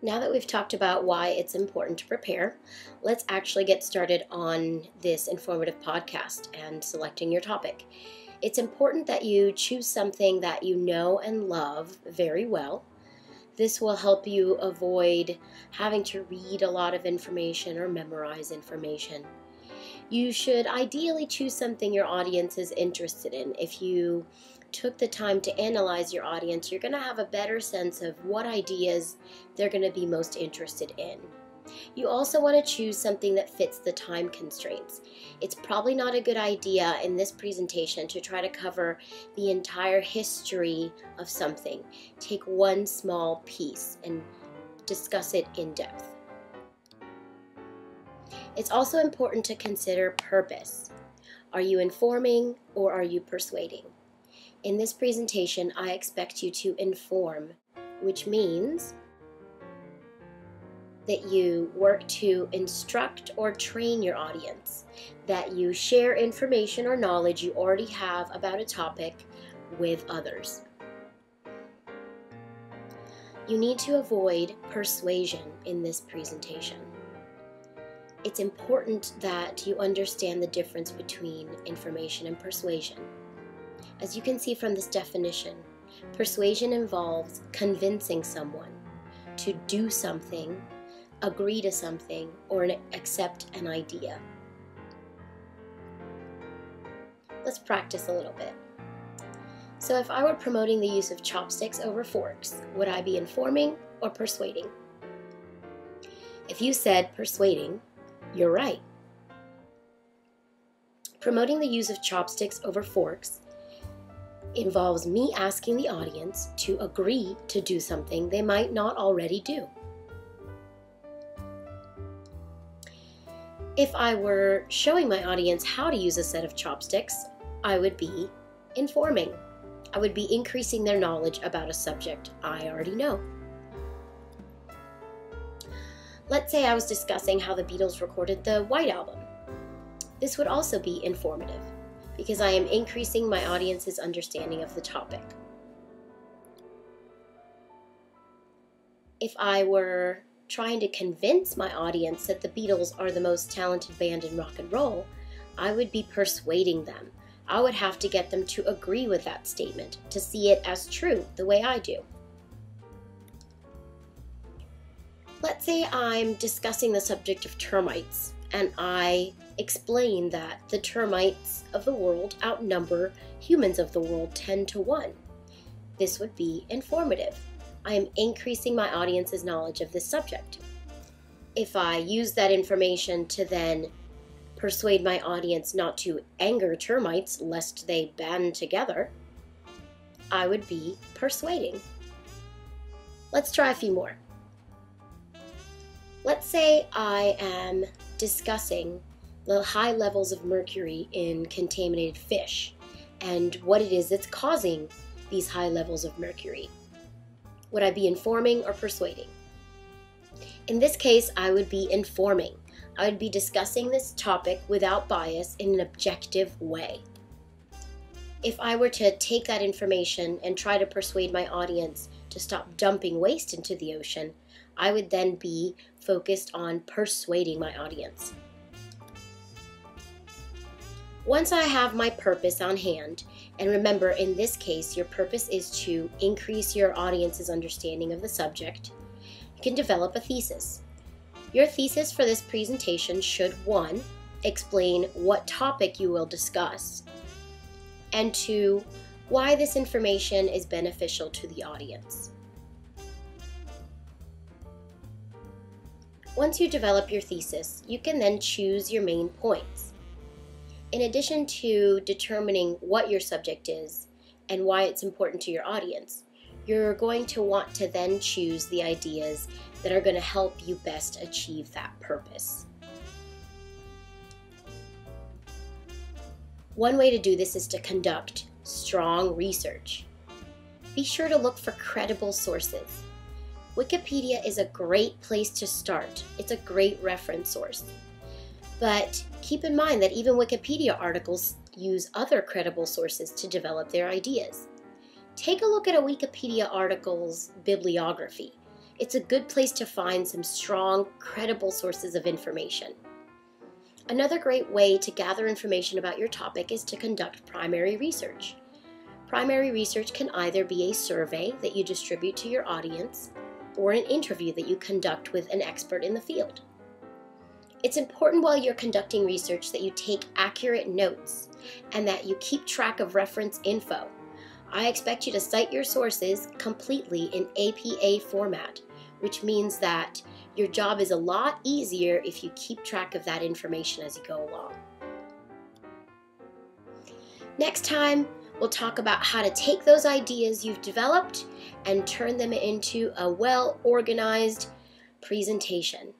Now that we've talked about why it's important to prepare, let's actually get started on this informative podcast and selecting your topic. It's important that you choose something that you know and love very well. This will help you avoid having to read a lot of information or memorize information. You should ideally choose something your audience is interested in. If you took the time to analyze your audience, you're going to have a better sense of what ideas they're going to be most interested in. You also want to choose something that fits the time constraints. It's probably not a good idea in this presentation to try to cover the entire history of something. Take one small piece and discuss it in depth. It's also important to consider purpose. Are you informing or are you persuading? In this presentation, I expect you to inform, which means that you work to instruct or train your audience, that you share information or knowledge you already have about a topic with others. You need to avoid persuasion in this presentation. It's important that you understand the difference between information and persuasion. As you can see from this definition, persuasion involves convincing someone to do something, agree to something, or accept an idea. Let's practice a little bit. So if I were promoting the use of chopsticks over forks, would I be informing or persuading? If you said persuading, you're right. Promoting the use of chopsticks over forks involves me asking the audience to agree to do something they might not already do. If I were showing my audience how to use a set of chopsticks, I would be informing. I would be increasing their knowledge about a subject I already know. Let's say I was discussing how the Beatles recorded the White Album. This would also be informative, because I am increasing my audience's understanding of the topic. If I were trying to convince my audience that the Beatles are the most talented band in rock and roll, I would be persuading them. I would have to get them to agree with that statement, to see it as true, the way I do. Let's say I'm discussing the subject of termites, and I explain that the termites of the world outnumber humans of the world 10 to 1. This would be informative. I am increasing my audience's knowledge of this subject. If I use that information to then persuade my audience not to anger termites lest they band together, I would be persuading. Let's try a few more. Let's say I am discussing the high levels of mercury in contaminated fish and what it is that's causing these high levels of mercury. Would I be informing or persuading? In this case, I would be informing. I would be discussing this topic without bias in an objective way. If I were to take that information and try to persuade my audience to stop dumping waste into the ocean, I would then be focused on persuading my audience. Once I have my purpose on hand, and remember in this case your purpose is to increase your audience's understanding of the subject, you can develop a thesis. Your thesis for this presentation should 1. Explain what topic you will discuss, and 2. Why this information is beneficial to the audience. Once you develop your thesis, you can then choose your main points. In addition to determining what your subject is and why it's important to your audience, you're going to want to then choose the ideas that are going to help you best achieve that purpose. One way to do this is to conduct strong research. Be sure to look for credible sources. Wikipedia is a great place to start. It's a great reference source. But keep in mind that even Wikipedia articles use other credible sources to develop their ideas. Take a look at a Wikipedia article's bibliography. It's a good place to find some strong, credible sources of information. Another great way to gather information about your topic is to conduct primary research. Primary research can either be a survey that you distribute to your audience or an interview that you conduct with an expert in the field. It's important while you're conducting research that you take accurate notes and that you keep track of reference info. I expect you to cite your sources completely in APA format, which means that your job is a lot easier if you keep track of that information as you go along. Next time, we'll talk about how to take those ideas you've developed and turn them into a well-organized presentation.